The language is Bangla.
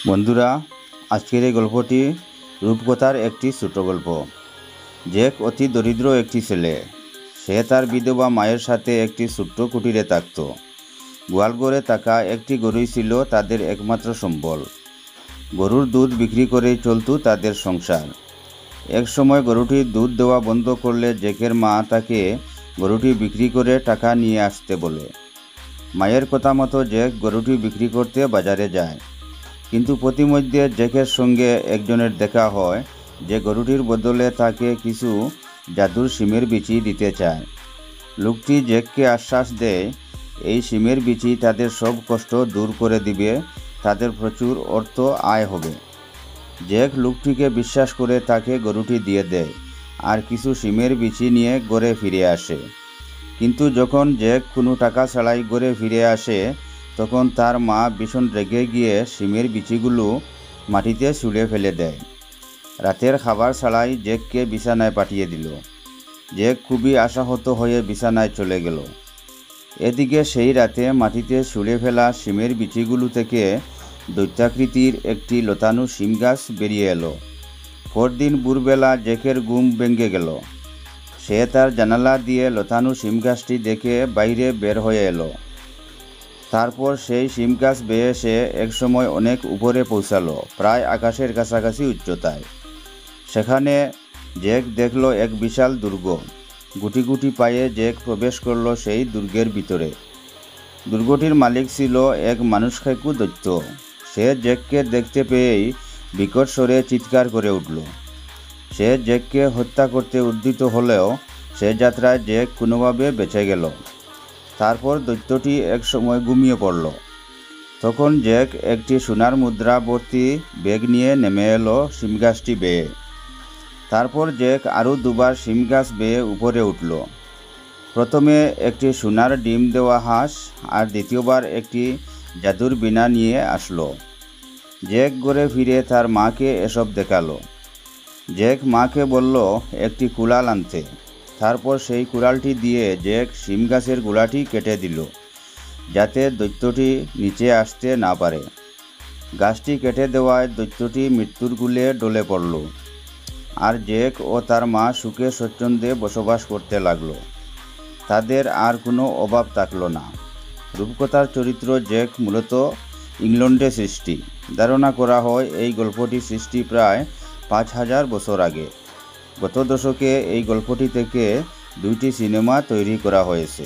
বন্ধুরা, আজকের এই গল্পটি রূপকথার একটি ছোট গল্প। জ্যাক অতি দরিদ্র একটি ছেলে। সে তার বিধবা মায়ের সাথে একটি ছোট্ট কুটিরে থাকত। গোয়ালঘরে থাকা একটি গরুই ছিল তাদের একমাত্র সম্বল। গরুর দুধ বিক্রি করেই চলত তাদের সংসার। এক সময় গরুটি দুধ দেওয়া বন্ধ করলে জ্যাকের মা তাকে গরুটি বিক্রি করে টাকা নিয়ে আসতে বলে। মায়ের কথা মতো জ্যাক গরুটি বিক্রি করতে বাজারে যায়। কিন্তু প্রতিমধ্যে জ্যাকের সঙ্গে একজনের দেখা হয় যে গরুটির বদলে তাকে কিছু জাদুর শিমের বিচি দিতে চায়। লোকটি জ্যাককে আশ্বাস দেয় এই শিমের বিচি তাদের সব কষ্ট দূর করে দিবে, তাদের প্রচুর অর্থ আয় হবে। জ্যাক লোকটিকে বিশ্বাস করে তাকে গরুটি দিয়ে দেয় আর কিছু শিমের বিচি নিয়ে ঘরে ফিরে আসে। কিন্তু যখন জ্যাক কোনো টাকা ছাড়াই ঘরে ফিরে আসে তখন তার মা ভীষণ রেগে গিয়ে শিমের বিচিগুলো মাটিতে ছুঁড়ে ফেলে দেয়। রাতের খাবার ছাড়াই জ্যাককে বিছানায় পাঠিয়ে দিল। জ্যাক খুবই আশাহত হয়ে বিছানায় চলে গেল। এদিকে সেই রাতে মাটিতে ছুঁড়ে ফেলা শিমের বিচিগুলো থেকে দৈত্যাকৃতির একটি লতানো শিম গাছ বেরিয়ে এলো। পরদিন ভোরবেলা জ্যাকের ঘুম ভেঙে গেল। সে তার জানালা দিয়ে লতানো শিম গাছটি দেখে বাইরে বের হয়ে এলো। তারপর সেই শিম গাছ বেয়ে এসে একসময় অনেক উপরে পৌঁছালো, প্রায় আকাশের কাছাকাছি উচ্চতায়। সেখানে জ্যাক দেখল এক বিশাল দুর্গ। গুটি গুটি পায়ে জ্যাক প্রবেশ করল সেই দুর্গের ভিতরে। দুর্গটির মালিক ছিল এক মানুষখাইকু দৈত্য। সে জ্যাককে দেখতে পেয়েই বিকট স্বরে চিৎকার করে উঠল। সে জ্যাককে হত্যা করতে উদ্যত হলেও সে যাত্রায় জ্যাক কোনোভাবে বেঁচে গেল। তারপর দৈত্যটি এক সময় ঘুমিয়ে পড়ল। তখন জ্যাক একটি সোনার মুদ্রা ভর্তি ব্যাগ নিয়ে নেমে এলো শিম গাছটি বেয়ে। তারপর জ্যাক আরও দুবার শিম গাছ বেয়ে উপরে উঠল। প্রথমে একটি সোনার ডিম দেওয়া হাঁস আর দ্বিতীয়বার একটি জাদুর বীণা নিয়ে আসলো। জ্যাক ঘরে ফিরে তার মাকে এসব দেখালো। জ্যাক মাকে বলল একটি কুড়াল আনতে। তারপর সেই কুড়ালটি দিয়ে জ্যাক শিম গাছের গোড়াটি কেটে দিল যাতে দৈত্যটি নিচে আসতে না পারে। গাছটি কেটে দেওয়ায় দৈত্যটি মৃত্যুর কূলে ঢলে পড়ল আর জ্যাক ও তার মা সুখে স্বচ্ছন্দে বসবাস করতে লাগলো। তাদের আর কোনো অভাব থাকলো না। রূপকথার চরিত্র জ্যাক মূলত ইংল্যান্ডে সৃষ্টি। ধারণা করা হয় এই গল্পটি সৃষ্টি প্রায় 5000 বছর আগে। গত দশকে এই গল্পটি থেকে 2টি সিনেমা তৈরি করা হয়েছে।